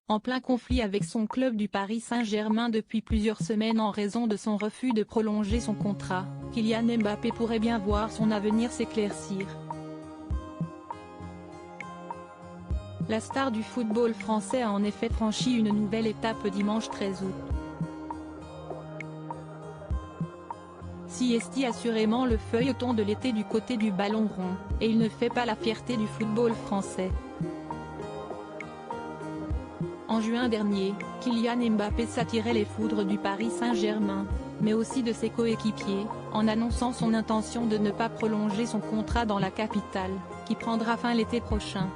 En plein conflit avec son club du Paris Saint-Germain depuis plusieurs semaines en raison de son refus de prolonger son contrat, Kylian Mbappé pourrait bien voir son avenir s'éclaircir. La star du football français a en effet franchi une nouvelle étape dimanche 13 août. Si est assurément le feuilleton de l'été du côté du ballon rond, et il ne fait pas la fierté du football français. En juin dernier, Kylian Mbappé s'attirait les foudres du Paris Saint-Germain, mais aussi de ses coéquipiers, en annonçant son intention de ne pas prolonger son contrat dans la capitale, qui prendra fin l'été prochain.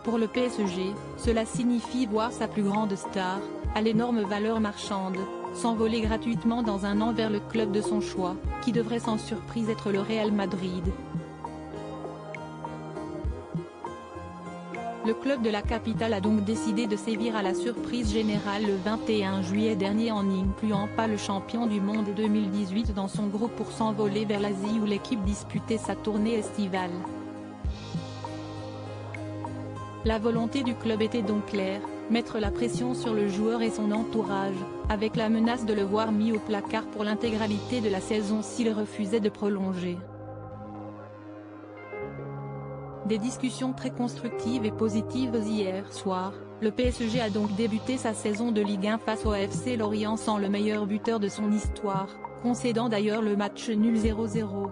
Pour le PSG, cela signifie voir sa plus grande star, à l'énorme valeur marchande, s'envoler gratuitement dans un an vers le club de son choix, qui devrait sans surprise être le Real Madrid. Le club de la capitale a donc décidé de sévir à la surprise générale le 21 juillet dernier en n'incluant pas le champion du monde 2018 dans son groupe pour s'envoler vers l'Asie où l'équipe disputait sa tournée estivale. La volonté du club était donc claire, mettre la pression sur le joueur et son entourage, avec la menace de le voir mis au placard pour l'intégralité de la saison s'il refusait de prolonger. Des discussions très constructives et positives hier soir, le PSG a donc débuté sa saison de Ligue 1 face au FC Lorient sans le meilleur buteur de son histoire, concédant d'ailleurs le match nul 0-0.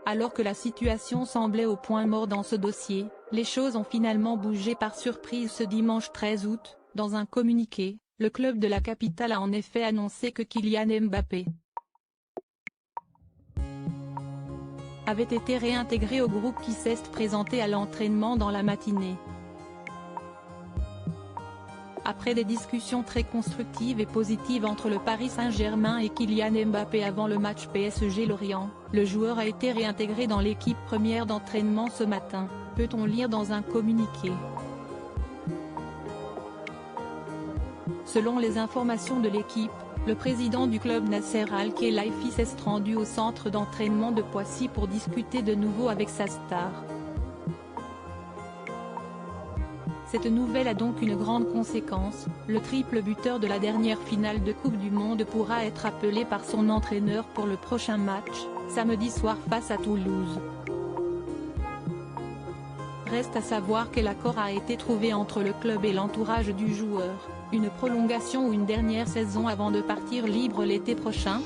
Alors que la situation semblait au point mort dans ce dossier, les choses ont finalement bougé par surprise ce dimanche 13 août, dans un communiqué, le club de la capitale a en effet annoncé que Kylian Mbappé avait été réintégré au groupe qui s'est présenté à l'entraînement dans la matinée. Après des discussions très constructives et positives entre le Paris Saint-Germain et Kylian Mbappé avant le match PSG-Lorient, le joueur a été réintégré dans l'équipe première d'entraînement ce matin, peut-on lire dans un communiqué. Selon les informations de l'équipe, le président du club Nasser Al-Khelaifi s'est rendu au centre d'entraînement de Poissy pour discuter de nouveau avec sa star. Cette nouvelle a donc une grande conséquence, le triple buteur de la dernière finale de Coupe du Monde pourra être appelé par son entraîneur pour le prochain match, samedi soir face à Toulouse. Reste à savoir quel accord a été trouvé entre le club et l'entourage du joueur, une prolongation ou une dernière saison avant de partir libre l'été prochain.